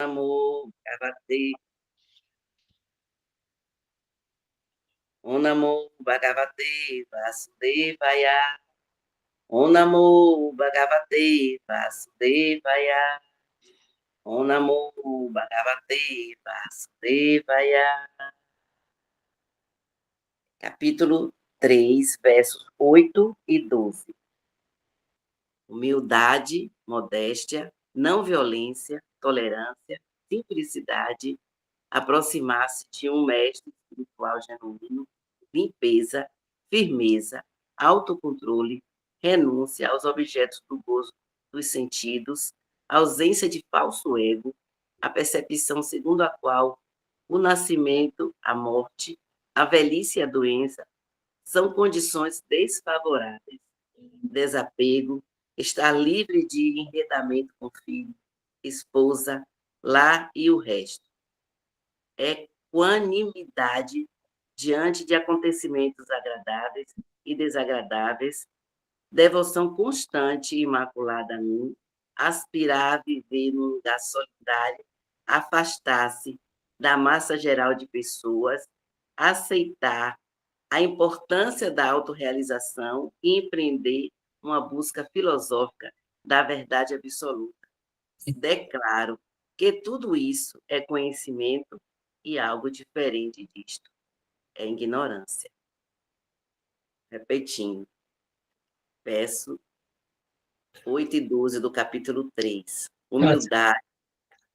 Namo Bhagavate Om Namo Bhagavate Vasudevaya Om Namo Bhagavate Vasudevaya Om Namo Bhagavate Vasudevaya. Capítulo 3, versos 8 e 12. Humildade, modéstia, não violência, tolerância, simplicidade, aproximar-se de um mestre espiritual genuíno, limpeza, firmeza, autocontrole, renúncia aos objetos do gozo dos sentidos, ausência de falso ego, a percepção segundo a qual o nascimento, a morte, a velhice e a doença são condições desfavoráveis. Desapego, estar livre de enredamento com filho, esposa, lar e o resto. Equanimidade diante de acontecimentos agradáveis e desagradáveis, devoção constante e imaculada a mim, aspirar a viver num lugar solidário, afastar-se da massa geral de pessoas, aceitar a importância da autorrealização e empreender uma busca filosófica da verdade absoluta. Declaro que tudo isso é conhecimento e algo diferente disto é ignorância. Repetindo, verso 8 e 12 do capítulo 3. Humildade.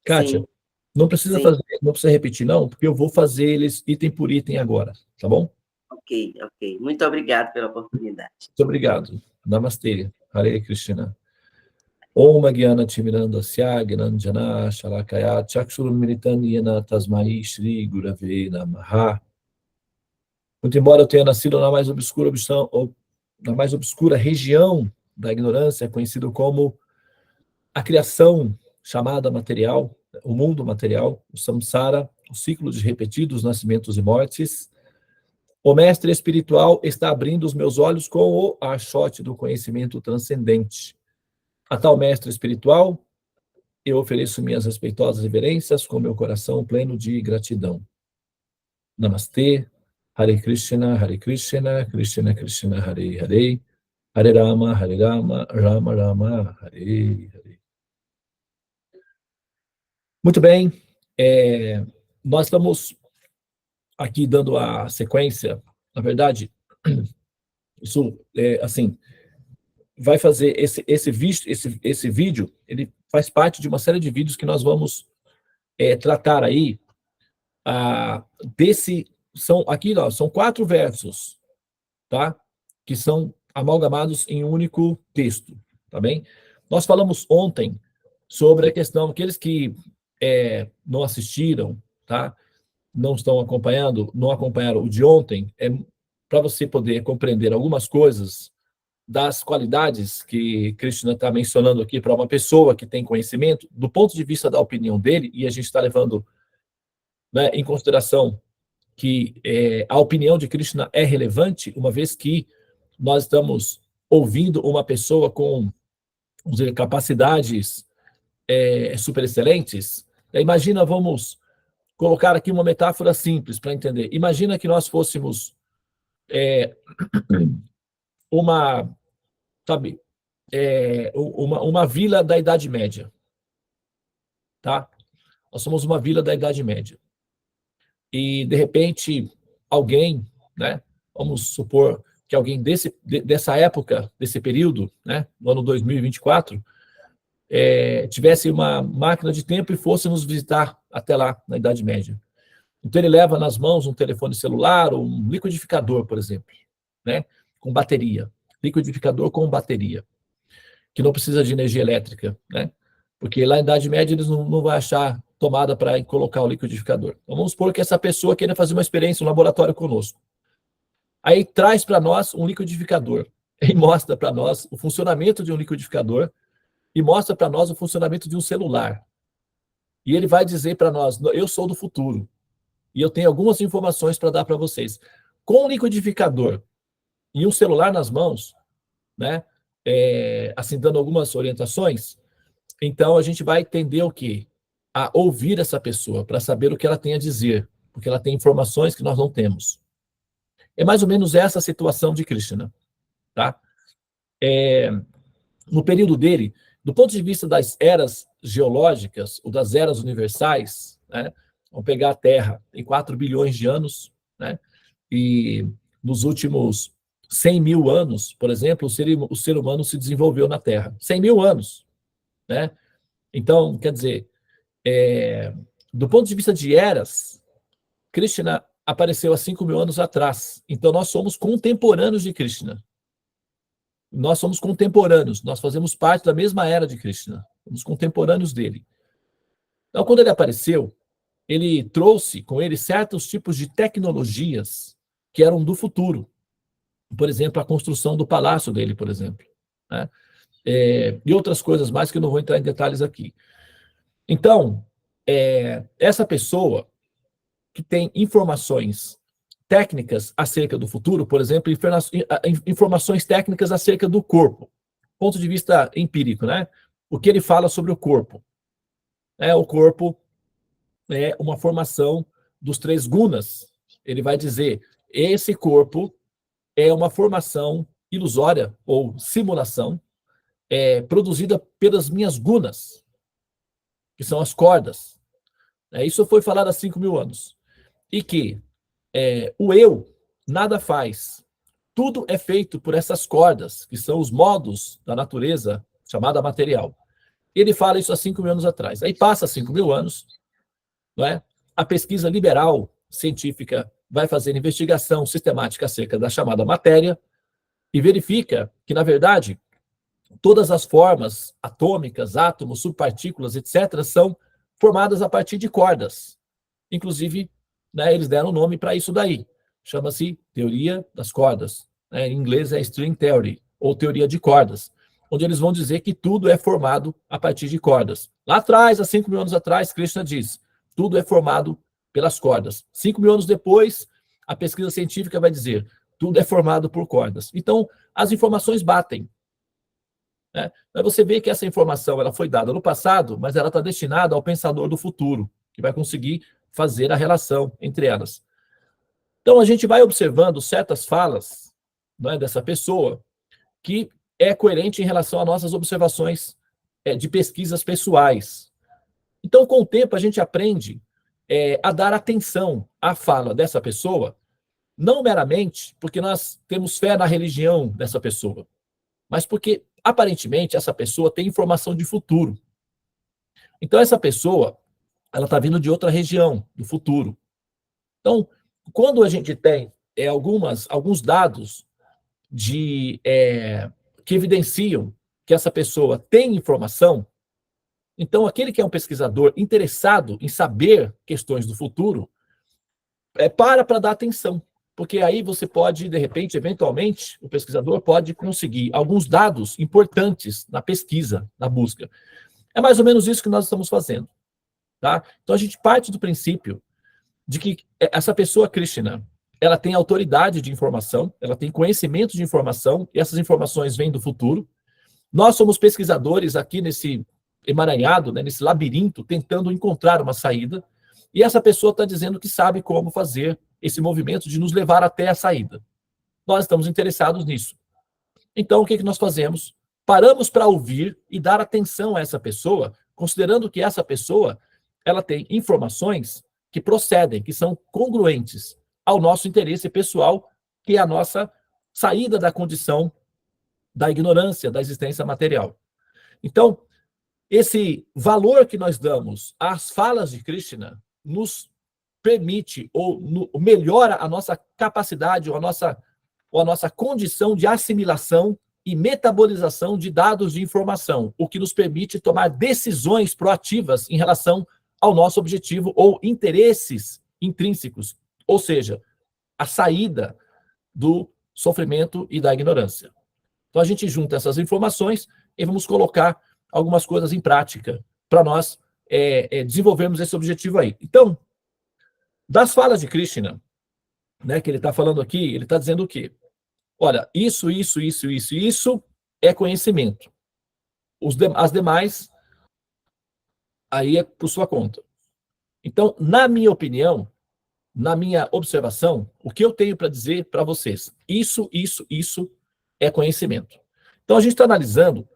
Kátia, Sim, não precisa sim. fazer, não precisa repetir, não, porque eu vou fazer eles item por item agora, tá bom? Ok. Muito obrigado pela oportunidade. Muito obrigado. Namastê. Hare Krishna. Om Gyana Timirandasya Gnanjana Shalakaya Chakshurumilitan Yena Tasmai Shri Gurave Namaha. Muito embora eu tenha nascido na mais obscura região da ignorância, conhecido como a criação chamada material, o mundo material, o samsara, o ciclo de repetidos nascimentos e mortes, o mestre espiritual está abrindo os meus olhos com o achote do conhecimento transcendente. A tal mestre espiritual, eu ofereço minhas respeitosas reverências com meu coração pleno de gratidão. Namastê, Hare Krishna, Krishna Krishna, Hare Hare, Hare Rama, Rama Rama, Hare Hare. Muito bem, nós estamos aqui dando a sequência, na verdade, isso, assim, vai fazer esse vídeo, ele faz parte de uma série de vídeos que nós vamos tratar aí, são 4 versos, tá? Que são amalgamados em um único texto, tá bem? Nós falamos ontem sobre a questão, aqueles que não assistiram, tá? Não estão acompanhando, não acompanharam o de ontem, para você poder compreender algumas coisas das qualidades que Krishna está mencionando aqui para uma pessoa que tem conhecimento, do ponto de vista da opinião dele, e a gente está levando, né, em consideração que a opinião de Krishna é relevante, uma vez que nós estamos ouvindo uma pessoa com, vamos dizer, capacidades super excelentes. Imagina, vamos colocar aqui uma metáfora simples para entender. Imagina que nós fôssemos uma vila da Idade Média, tá? Nós somos uma vila da Idade Média. E, de repente, alguém, né? Vamos supor que alguém dessa época, desse período, né? No ano 2024, tivesse uma máquina de tempo e fosse nos visitar até lá, na Idade Média. Então, ele leva nas mãos um telefone celular, um liquidificador, por exemplo, né? Com bateria. Liquidificador com bateria, que não precisa de energia elétrica, né? Porque lá na Idade Média eles não vão achar tomada para colocar o liquidificador. Então, vamos supor que essa pessoa queira fazer uma experiência no laboratório conosco. Aí traz para nós um liquidificador e mostra para nós o funcionamento de um liquidificador e mostra para nós o funcionamento de um celular. E ele vai dizer para nós, eu sou do futuro e eu tenho algumas informações para dar para vocês. Com um liquidificador e um celular nas mãos, né, assim, dando algumas orientações, então a gente vai entender o quê? a ouvir essa pessoa, para saber o que ela tem a dizer, porque ela tem informações que nós não temos. É mais ou menos essa a situação de Krishna, tá? No período dele, do ponto de vista das eras geológicas, ou das eras universais, né? Vamos pegar a Terra, tem 4 bilhões de anos, né? E nos últimos 100 mil anos, por exemplo, o ser humano se desenvolveu na Terra. 100 mil anos, né? Então, quer dizer, do ponto de vista de eras, Krishna apareceu há 5 mil anos atrás. Então, nós somos contemporâneos de Krishna. Nós somos contemporâneos, nós fazemos parte da mesma era de Krishna. Somos contemporâneos dele. Então, quando ele apareceu, ele trouxe com ele certos tipos de tecnologias que eram do futuro. Por exemplo, a construção do palácio dele, por exemplo, né? E outras coisas mais que eu não vou entrar em detalhes aqui. Então, essa pessoa que tem informações técnicas acerca do futuro, por exemplo, informações técnicas acerca do corpo, ponto de vista empírico, né? O que ele fala sobre o corpo? O corpo é uma formação dos 3 gunas. Ele vai dizer, esse corpo é uma formação ilusória ou simulação produzida pelas minhas gunas, que são as cordas. Isso foi falado há 5 mil anos. E que o eu nada faz. Tudo é feito por essas cordas, que são os modos da natureza, chamada material. Ele fala isso há 5 mil anos atrás. Aí passa 5 mil anos, não é? A pesquisa liberal científica vai fazer investigação sistemática acerca da chamada matéria e verifica que, na verdade, todas as formas atômicas, átomos, subpartículas, etc., são formadas a partir de cordas. Inclusive, né, eles deram nome para isso daí. Chama-se teoria das cordas. Em inglês é string theory, ou teoria de cordas, onde eles vão dizer que tudo é formado a partir de cordas. Lá atrás, há 5 mil anos atrás, Krishna diz, tudo é formado pelas cordas. 5 mil anos depois, a pesquisa científica vai dizer, tudo é formado por cordas. Então, as informações batem. Mas você vê que essa informação ela foi dada no passado, mas ela está destinada ao pensador do futuro, que vai conseguir fazer a relação entre elas. Então, a gente vai observando certas falas, né, dessa pessoa que é coerente em relação às nossas observações de pesquisas pessoais. Então, com o tempo, a gente aprende a dar atenção à fala dessa pessoa, não meramente porque nós temos fé na religião dessa pessoa, mas porque, aparentemente, essa pessoa tem informação de futuro. Então, essa pessoa, ela está vindo de outra região, do futuro. Então, quando a gente tem alguns dados que evidenciam que essa pessoa tem informação, então, aquele que é um pesquisador interessado em saber questões do futuro, para dar atenção. Porque aí você pode, de repente, eventualmente, o pesquisador pode conseguir alguns dados importantes na pesquisa, na busca. É mais ou menos isso que nós estamos fazendo. Tá? Então, a gente parte do princípio de que essa pessoa, Krishna, ela tem autoridade de informação, ela tem conhecimento de informação, e essas informações vêm do futuro. Nós somos pesquisadores aqui nesse emaranhado, né, nesse labirinto, tentando encontrar uma saída, e essa pessoa está dizendo que sabe como fazer esse movimento de nos levar até a saída. Nós estamos interessados nisso. Então, o que nós fazemos? Paramos para ouvir e dar atenção a essa pessoa, considerando que essa pessoa ela tem informações que procedem, que são congruentes ao nosso interesse pessoal, que é a nossa saída da condição da ignorância, da existência material. Então, esse valor que nós damos às falas de Krishna nos permite ou melhora a nossa capacidade ou a nossa condição de assimilação e metabolização de dados de informação, o que nos permite tomar decisões proativas em relação ao nosso objetivo ou interesses intrínsecos, ou seja, a saída do sofrimento e da ignorância. Então, a gente junta essas informações e vamos colocar algumas coisas em prática para nós desenvolvermos esse objetivo aí. Então, das falas de Krishna, né, que ele está falando aqui, ele está dizendo o quê? Olha, isso é conhecimento. As demais aí é por sua conta. Então, na minha opinião, na minha observação, o que eu tenho para dizer para vocês? Isso é conhecimento. Então, a gente está analisando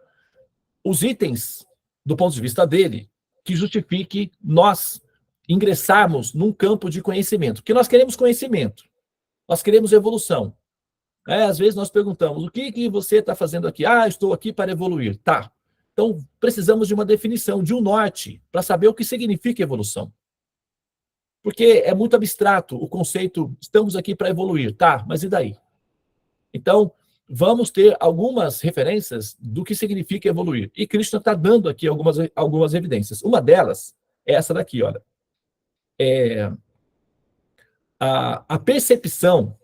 os itens, do ponto de vista dele, que justifique nós ingressarmos num campo de conhecimento. Porque nós queremos conhecimento, nós queremos evolução. Às vezes nós perguntamos, o que você está fazendo aqui? Estou aqui para evoluir. Tá. Então, precisamos de uma definição, de um norte, para saber o que significa evolução. Porque é muito abstrato o conceito, estamos aqui para evoluir. Tá, mas e daí? Então, vamos ter algumas referências do que significa evoluir. E Krishna está dando aqui algumas evidências. Uma delas é essa daqui, olha. A percepção,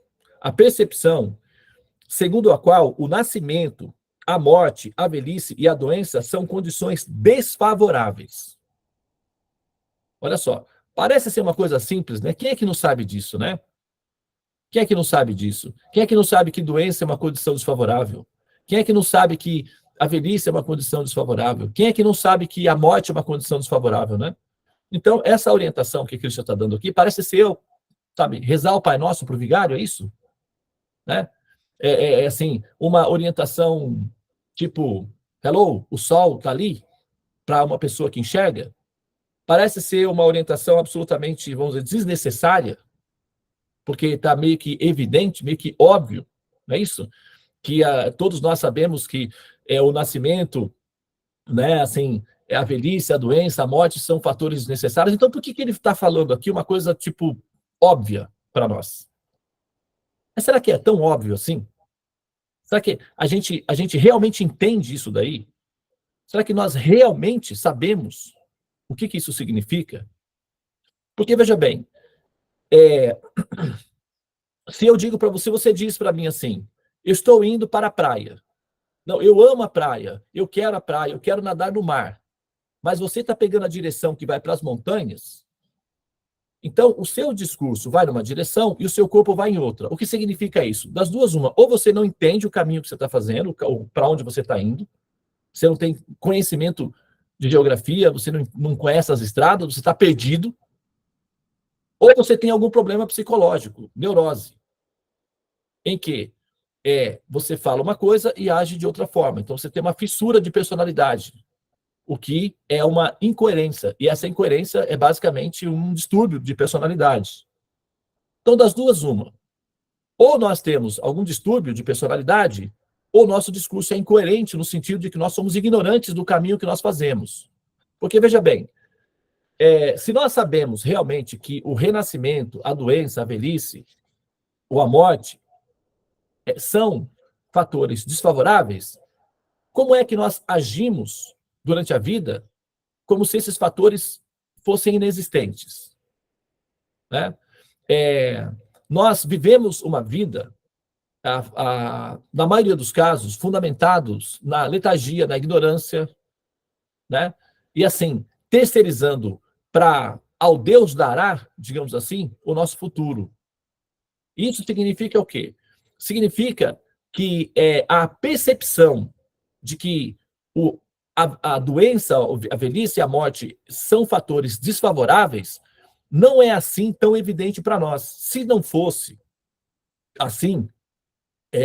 segundo a qual o nascimento, a morte, a velhice e a doença são condições desfavoráveis. Olha só, parece ser uma coisa simples, né? Quem é que não sabe disso, né? Quem é que não sabe disso? Quem é que não sabe que doença é uma condição desfavorável? Quem é que não sabe que a velhice é uma condição desfavorável? Quem é que não sabe que a morte é uma condição desfavorável, né? Então, essa orientação que Cristo está dando aqui parece ser, sabe, rezar o Pai Nosso para o vigário, é isso? Né? Assim, uma orientação tipo, hello, o sol está ali, para uma pessoa que enxerga. Parece ser uma orientação absolutamente, vamos dizer, desnecessária, porque está meio que evidente, meio que óbvio, não é isso? Que todos nós sabemos que o nascimento, né, assim, a velhice, a doença, a morte são fatores necessários. Então, por que ele está falando aqui uma coisa, tipo, óbvia para nós? Mas será que é tão óbvio assim? Será que a gente realmente entende isso daí? Será que nós realmente sabemos o que isso significa? Porque, veja bem, se eu digo para você, você diz para mim assim, eu estou indo para a praia. Não, eu amo a praia, eu quero a praia, eu quero nadar no mar. Mas você está pegando a direção que vai para as montanhas, então o seu discurso vai numa direção e o seu corpo vai em outra. O que significa isso? Das duas, uma. Ou você não entende o caminho que você está fazendo, para onde você está indo, você não tem conhecimento de geografia, você não conhece as estradas, você está perdido, ou você tem algum problema psicológico, neurose, em que você fala uma coisa e age de outra forma. Então você tem uma fissura de personalidade, o que é uma incoerência. E essa incoerência é basicamente um distúrbio de personalidade. Então, das duas, uma. Ou nós temos algum distúrbio de personalidade, ou nosso discurso é incoerente no sentido de que nós somos ignorantes do caminho que nós fazemos. Porque, veja bem, se nós sabemos realmente que o renascimento, a doença, a velhice ou a morte são fatores desfavoráveis, como é que nós agimos durante a vida como se esses fatores fossem inexistentes? Né? Nós vivemos uma vida, na maioria dos casos, fundamentados na letargia, na ignorância, né? E assim, terceirizando para ao Deus dará, digamos assim, o nosso futuro. Isso significa o quê? Significa que a percepção de que a doença, a velhice e a morte são fatores desfavoráveis não é assim tão evidente para nós. Se não fosse assim,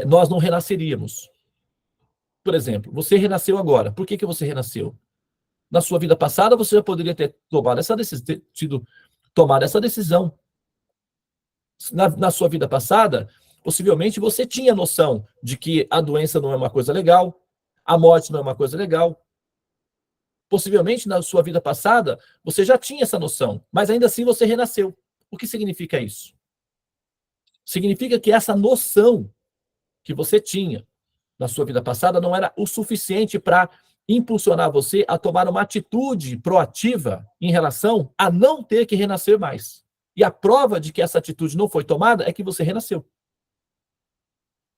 nós não renasceríamos. Por exemplo, você renasceu agora. Por que você renasceu? Na sua vida passada, você já poderia ter tomado essa decisão. Na sua vida passada, possivelmente você tinha noção de que a doença não é uma coisa legal, a morte não é uma coisa legal. Possivelmente, na sua vida passada, você já tinha essa noção, mas ainda assim você renasceu. O que significa isso? Significa que essa noção que você tinha na sua vida passada não era o suficiente para impulsionar você a tomar uma atitude proativa em relação a não ter que renascer mais. E a prova de que essa atitude não foi tomada é que você renasceu.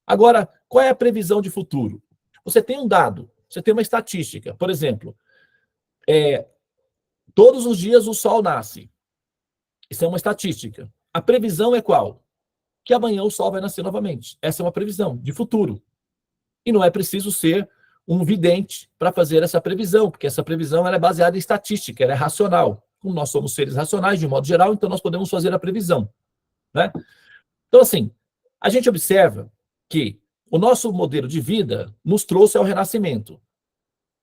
Agora, qual é a previsão de futuro? Você tem um dado, você tem uma estatística. Por exemplo, todos os dias o sol nasce. Isso é uma estatística. A previsão é qual? Que amanhã o sol vai nascer novamente. Essa é uma previsão de futuro. E não é preciso ser um vidente para fazer essa previsão, porque essa previsão ela é baseada em estatística, ela é racional. Como nós somos seres racionais, de modo geral, então nós podemos fazer a previsão, né? Então, assim, a gente observa que o nosso modelo de vida nos trouxe ao renascimento.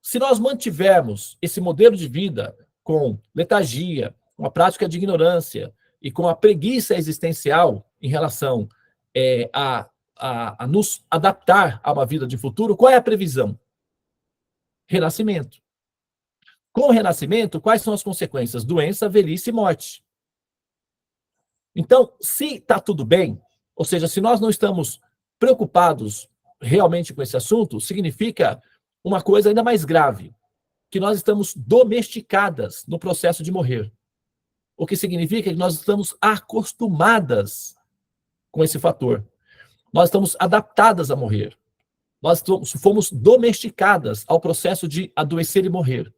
Se nós mantivermos esse modelo de vida com letargia, com a prática de ignorância e com a preguiça existencial em relação a nos adaptar a uma vida de futuro, qual é a previsão? Renascimento. Com o renascimento, quais são as consequências? Doença, velhice e morte. Então, se está tudo bem, ou seja, se nós não estamos preocupados realmente com esse assunto, significa uma coisa ainda mais grave, que nós estamos domesticadas no processo de morrer. O que significa que nós estamos acostumadas com esse fator. Nós estamos adaptadas a morrer. Nós fomos domesticadas ao processo de adoecer e morrer.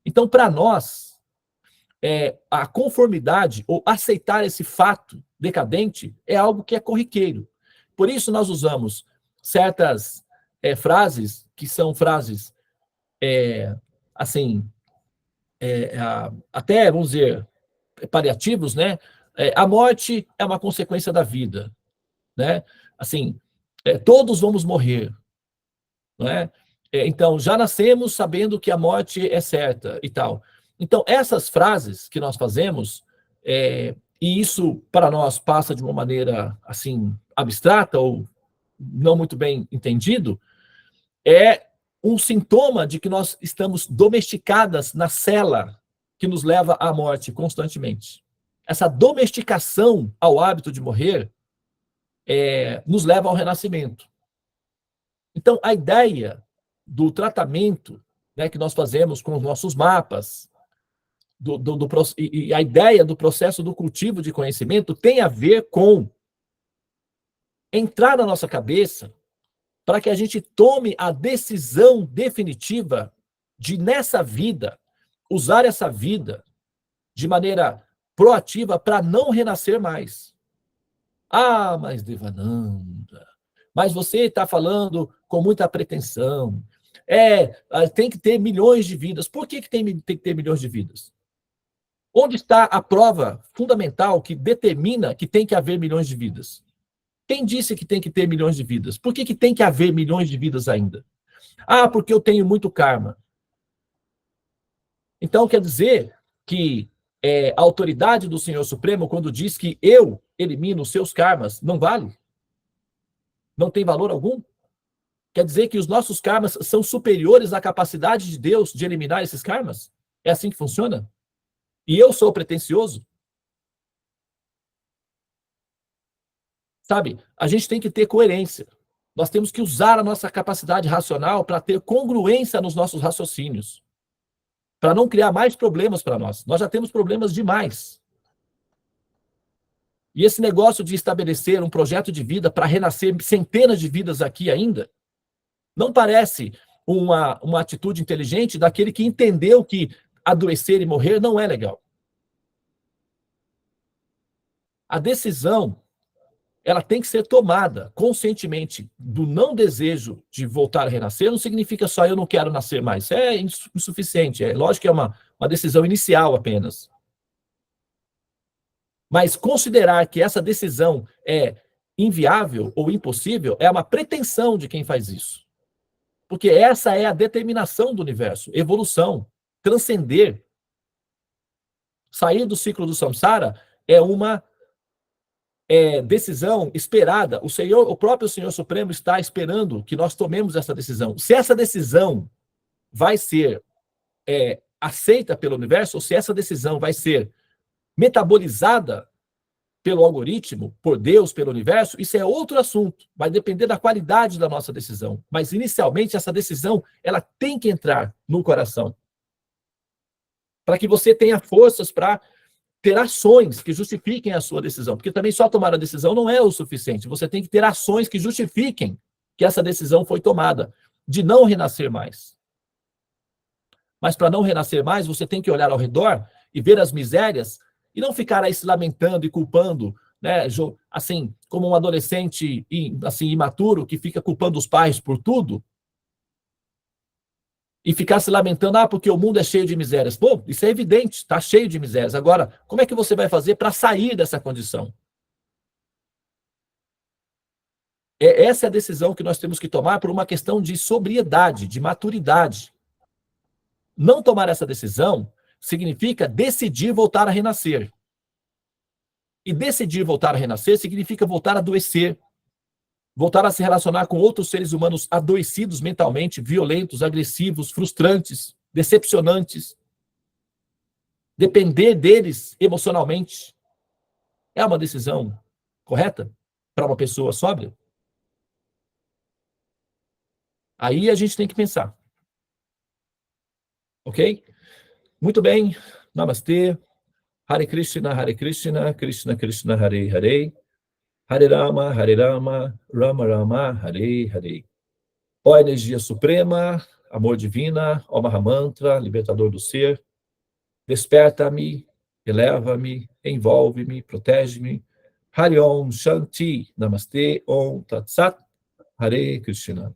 Então, para nós, a conformidade ou aceitar esse fato decadente é algo que é corriqueiro. Por isso, nós usamos certas frases, que são frases, assim, até, vamos dizer, paliativos, né? A morte é uma consequência da vida, né? Assim, todos vamos morrer, não é? Então, já nascemos sabendo que a morte é certa e tal. Então, essas frases que nós fazemos, e isso para nós passa de uma maneira assim abstrata ou não muito bem entendido, é um sintoma de que nós estamos domesticadas na cela que nos leva à morte constantemente. Essa domesticação ao hábito de morrer nos leva ao renascimento. Então, a ideia do tratamento, né, que nós fazemos com os nossos mapas, e a ideia do processo do cultivo de conhecimento tem a ver com entrar na nossa cabeça para que a gente tome a decisão definitiva de, nessa vida, usar essa vida de maneira proativa para não renascer mais. Ah, mas Devananda, mas você está falando com muita pretensão. Tem que ter milhões de vidas. Por que tem que ter milhões de vidas? Onde está a prova fundamental que determina que tem que haver milhões de vidas? Quem disse que tem que ter milhões de vidas? Por que tem que haver milhões de vidas ainda? Ah, porque eu tenho muito karma. Então, quer dizer que a autoridade do Senhor Supremo, quando diz que eu elimino os seus karmas, não vale? Não tem valor algum? Quer dizer que os nossos karmas são superiores à capacidade de Deus de eliminar esses karmas? É assim que funciona? E eu sou pretensioso? Sabe, a gente tem que ter coerência. Nós temos que usar a nossa capacidade racional para ter congruência nos nossos raciocínios, para não criar mais problemas para nós. Nós já temos problemas demais. E esse negócio de estabelecer um projeto de vida para renascer centenas de vidas aqui ainda, não parece uma atitude inteligente daquele que entendeu que adoecer e morrer não é legal. A decisão, ela tem que ser tomada conscientemente do não desejo de voltar a renascer, não significa só eu não quero nascer mais. É insuficiente, lógico que é uma decisão inicial apenas. Mas considerar que essa decisão é inviável ou impossível é uma pretensão de quem faz isso. Porque essa é a determinação do universo, evolução, transcender. Sair do ciclo do samsara é uma decisão esperada. O próprio Senhor Supremo está esperando que nós tomemos essa decisão. Se essa decisão vai ser aceita pelo universo, ou se essa decisão vai ser metabolizada pelo algoritmo, por Deus, pelo universo, isso é outro assunto. Vai depender da qualidade da nossa decisão. Mas, inicialmente, essa decisão ela tem que entrar no coração. Para que você tenha forças para ter ações que justifiquem a sua decisão. Porque também só tomar a decisão não é o suficiente. Você tem que ter ações que justifiquem que essa decisão foi tomada, de não renascer mais. Mas para não renascer mais, você tem que olhar ao redor e ver as misérias e não ficar aí se lamentando e culpando, né, assim, como um adolescente assim, imaturo que fica culpando os pais por tudo. e ficar se lamentando, porque o mundo é cheio de misérias. Pô, isso é evidente, está cheio de misérias. Agora, como é que você vai fazer para sair dessa condição? Essa é a decisão que nós temos que tomar por uma questão de sobriedade, de maturidade. Não tomar essa decisão significa decidir voltar a renascer. E decidir voltar a renascer significa voltar a adoecer, voltar a se relacionar com outros seres humanos adoecidos mentalmente, violentos, agressivos, frustrantes, decepcionantes. Depender deles emocionalmente. É uma decisão correta para uma pessoa sóbria? Aí a gente tem que pensar. Ok? Muito bem. Namastê. Hare Krishna, Krishna Krishna, Hare Hare. Hare Rama, Rama Rama, Hare Hare. Ó energia suprema, amor divina, ó Mahamantra, libertador do ser, desperta-me, eleva-me, envolve-me, protege-me. Hare Om Shanti, Namastê, Om Tat Sat, Hare Krishna.